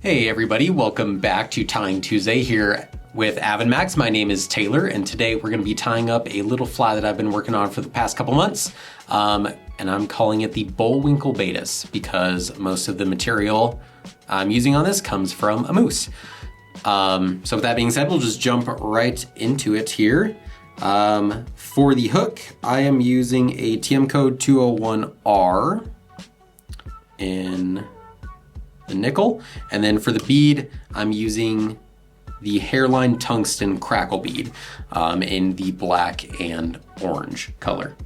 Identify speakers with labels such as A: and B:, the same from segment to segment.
A: Hey everybody, welcome back to Tying Tuesday here with AvidMax. My name is Taylor, and today we're going to be tying up a little fly that I've been working on for the past couple months, and I'm calling it the Bullwinkle Baetis because most of the material I'm using on this comes from a moose. So with that being said, we'll just jump right into it here. For the hook, I am using a Tiemco 201R in the nickel, and then for the bead, I'm using the Hareline Tungsten Crackle bead in the black and orange color.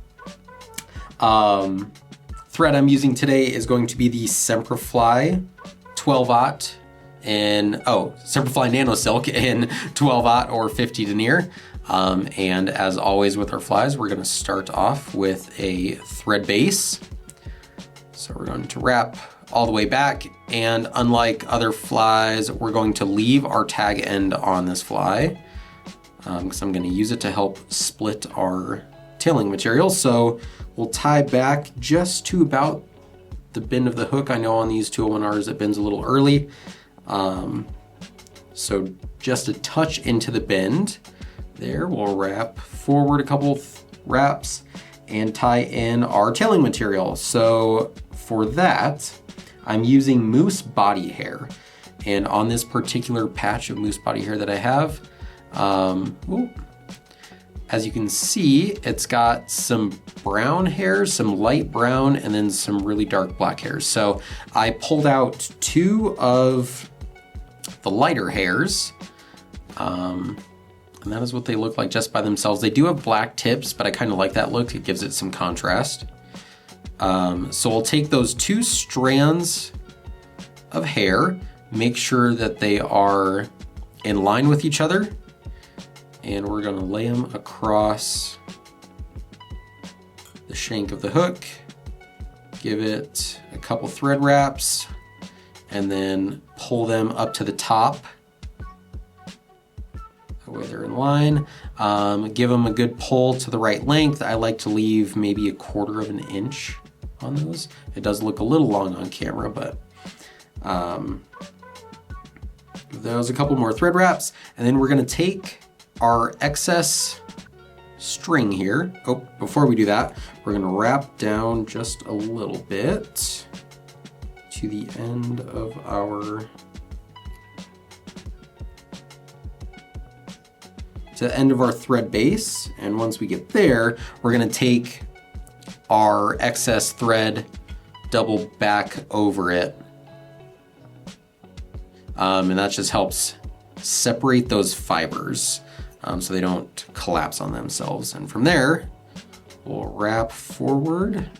A: Thread I'm using today is going to be the Semperfli 12-aught Semperfli Nano Silk in 12-aught or 50 denier. And as always with our flies, we're going to start off with a thread base. So we're going to wrap all the way back, and unlike other flies, we're going to leave our tag end on this fly because I'm going to use it to help split our tailing material. So we'll tie back just to about the bend of the hook. I know on these 201Rs it bends a little early, so just a touch into the bend. There, we'll wrap forward a couple wraps and tie in our tailing material. So for that, I'm using moose body hair, and on this particular patch of moose body hair that I have, as you can see, it's got some brown hairs, some light brown, and then some really dark black hairs. So I pulled out two of the lighter hairs, and that is what they look like just by themselves. They do have black tips, but I kind of like that look. It gives it some contrast. So I'll take those two strands of hair, make sure that they are in line with each other, and we're going to lay them across the shank of the hook, give it a couple thread wraps, and then pull them up to the top. That way they're in line. Give them a good pull to the right length. I like to leave maybe 1/4 of an inch on those. It does look a little long on camera, but those a couple more thread wraps, and then we're going to take our excess string here. Oh, before we do that, we're going to wrap down just a little bit to the end of our thread base, and once we get there, we're going to take our excess thread, double back over it, and that just helps separate those fibers so they don't collapse on themselves. And from there, we'll wrap forward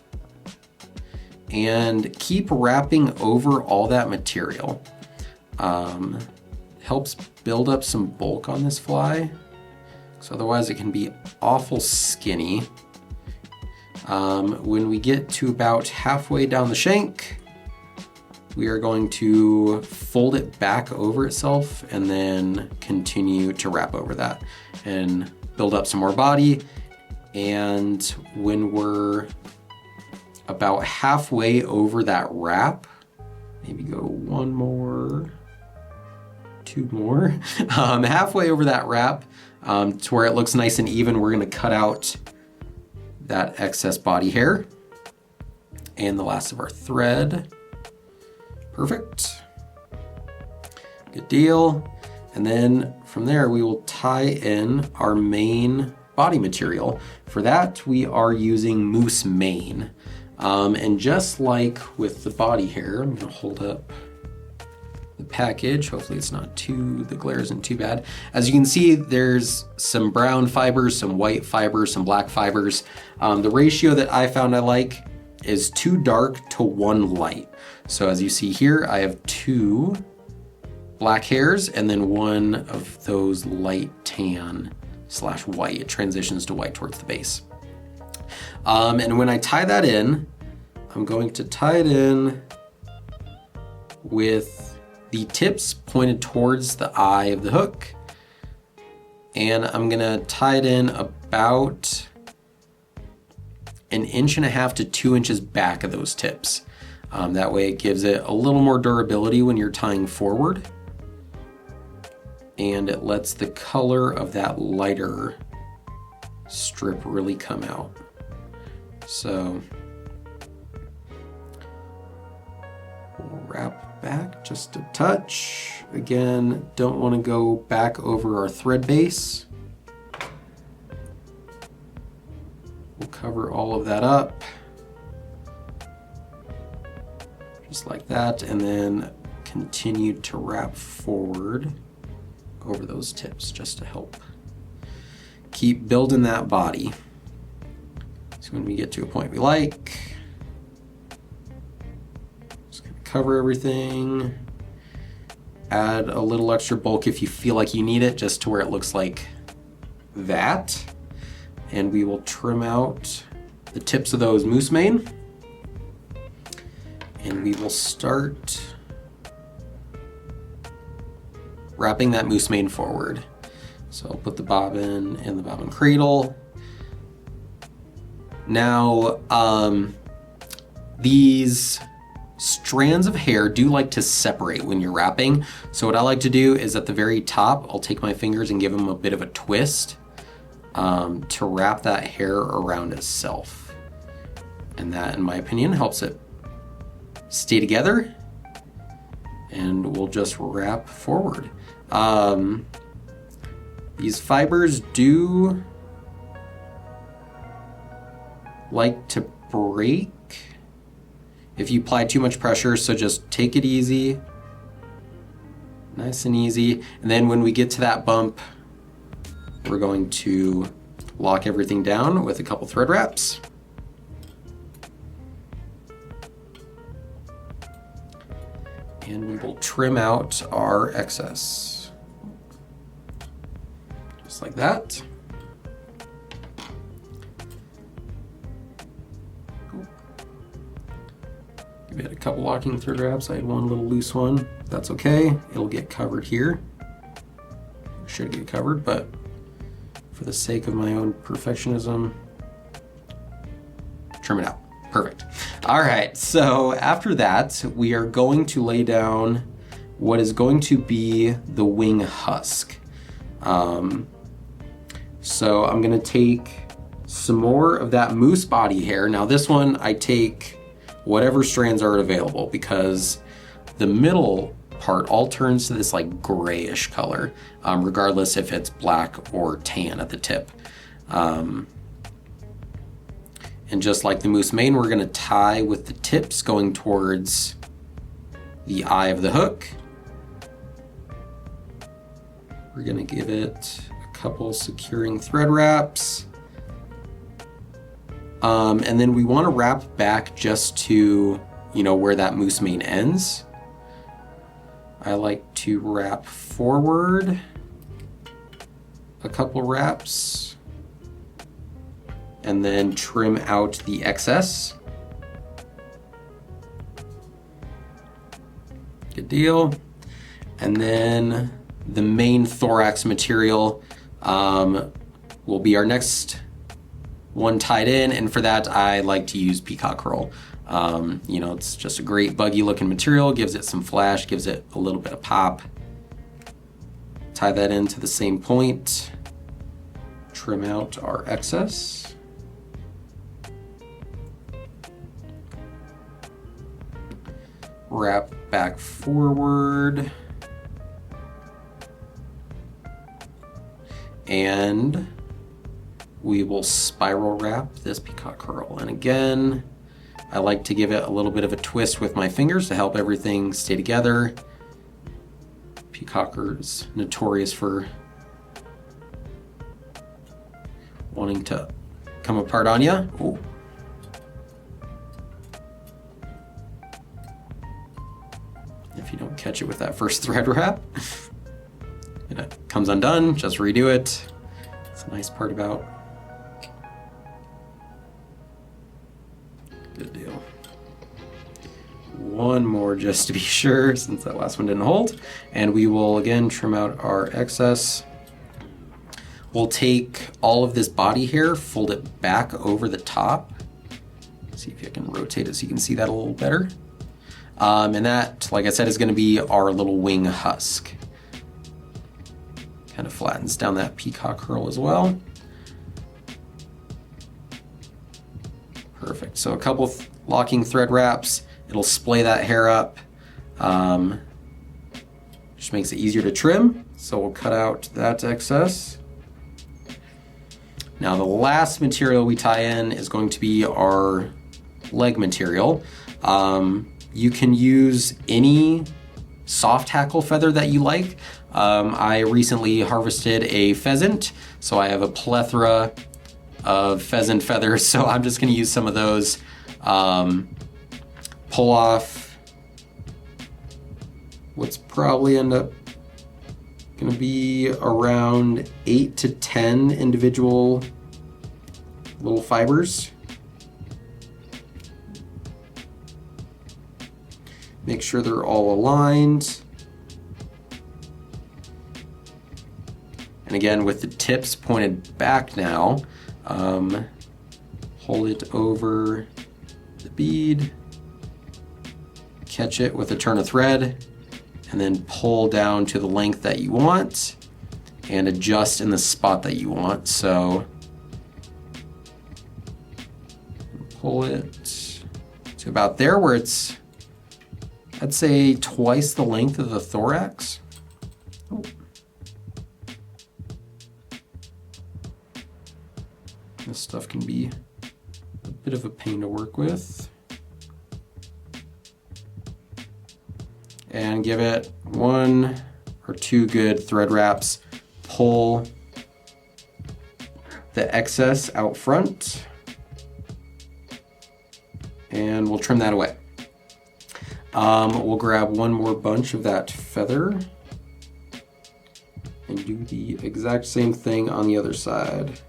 A: and keep wrapping over all that material. Helps build up some bulk on this fly, so otherwise it can be awful skinny. When we get to about halfway down the shank, we are going to fold it back over itself and then continue to wrap over that and build up some more body. And when we're about halfway over that wrap, maybe go one more, two more, halfway over that wrap to where it looks nice and even, we're going to cut out that excess body hair and the last of our thread. Perfect. Good deal. And then from there, we will tie in our main body material. For that, we are using moose mane. And just like with the body hair, I'm going to hold up the package. Hopefully it's not the glare isn't too bad. As you can see, there's some brown fibers, some white fibers, some black fibers. The ratio that I found I like is 2 dark to 1 light. So as you see here, I have 2 black hairs and then 1 of those light tan / white. It transitions to white towards the base. And when I tie that in, I'm going to tie it in with the tips pointed towards the eye of the hook, and I'm gonna tie it in about 1.5 to 2 inches back of those tips. That way it gives it a little more durability when you're tying forward. And it lets the color of that lighter strip really come out. So we'll wrap back just a touch. Again, don't want to go back over our thread base. We'll cover all of that up. Just like that, and then continue to wrap forward over those tips just to help keep building that body. So when we get to a point we like, just gonna cover everything, add a little extra bulk if you feel like you need it, just to where it looks like that. And we will trim out the tips of those moose mane. And we will start wrapping that moose mane forward. So I'll put the bobbin in the bobbin cradle. Now, these strands of hair do like to separate when you're wrapping. So what I like to do is at the very top, I'll take my fingers and give them a bit of a twist to wrap that hair around itself. And that, in my opinion, helps it stay together, and we'll just wrap forward. These fibers do like to break if you apply too much pressure, so just take it easy, nice and easy. And then when we get to that bump, we're going to lock everything down with a couple thread wraps. And we will trim out our excess. Just like that. Give it a couple locking thread wraps. I had one little loose one. That's okay. It'll get covered here. Should get covered, but for the sake of my own perfectionism, trim it out. Perfect. All right, so after that, we are going to lay down what is going to be the wing husk. So I'm gonna take some more of that moose body hair. Now this one, I take whatever strands are available, because the middle part all turns to this like grayish color, regardless if it's black or tan at the tip. And just like the moose mane, we're gonna tie with the tips going towards the eye of the hook. We're gonna give it a couple securing thread wraps. And then we wanna wrap back just to, where that moose mane ends. I like to wrap forward a couple wraps, and then trim out the excess. Good deal. And then the main thorax material will be our next one tied in, and for that I like to use peacock curl. It's just a great buggy looking material, gives it some flash, gives it a little bit of pop. Tie that into the same point, trim out our excess. Wrap back forward, and we will spiral wrap this peacock curl. And again, I like to give it a little bit of a twist with my fingers to help everything stay together. Peacockers notorious for wanting to come apart on you. Ooh. If you don't catch it with that first thread wrap, and it comes undone, just redo it. It's a nice part about. Good deal. One more just to be sure, since that last one didn't hold. And we will again trim out our excess. We'll take all of this body hair, fold it back over the top. See if I can rotate it so you can see that a little better. And that, like I said, is going to be our little wing husk. Kind of flattens down that peacock curl as well. Perfect. So a couple locking thread wraps, it'll splay that hair up. Just makes it easier to trim. So we'll cut out that excess. Now the last material we tie in is going to be our leg material. You can use any soft hackle feather that you like. I recently harvested a pheasant, so I have a plethora of pheasant feathers, so I'm just gonna use some of those. Pull off what's probably end up gonna be around 8 to 10 individual little fibers. Make sure they're all aligned. And again, with the tips pointed back now, hold it over the bead, catch it with a turn of thread, and then pull down to the length that you want and adjust in the spot that you want. So pull it to about there where it's, I'd say, twice the length of the thorax. Oh. This stuff can be a bit of a pain to work with. And give it 1 or 2 good thread wraps. Pull the excess out front, and we'll trim that away. We'll grab one more bunch of that feather and do the exact same thing on the other side.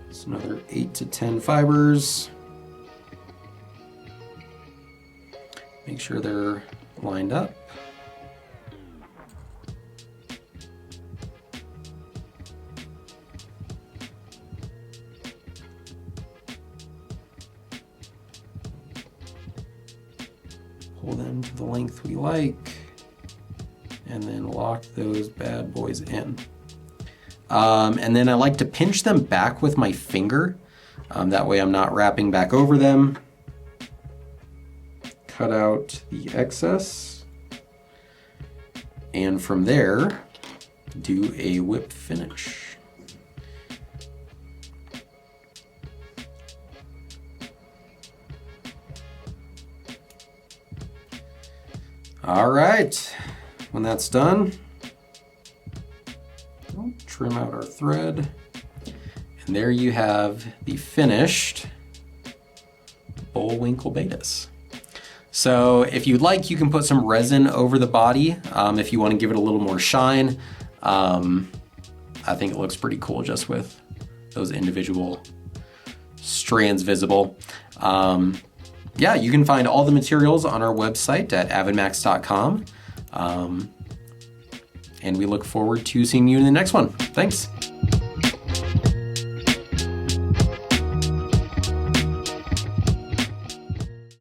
A: It's another 8 to 10 fibers. Make sure they're lined up. Pull them to the length we like, and then lock those bad boys in. And then I like to pinch them back with my finger. That way I'm not wrapping back over them. Cut out the excess, and from there, do a whip finish. All right, when that's done, we'll trim out our thread, and there you have the finished Bullwinkle Baetis. So if you'd like, you can put some resin over the body if you want to give it a little more shine. I think it looks pretty cool just with those individual strands visible. Yeah, you can find all the materials on our website at avidmax.com. And we look forward to seeing you in the next one. Thanks.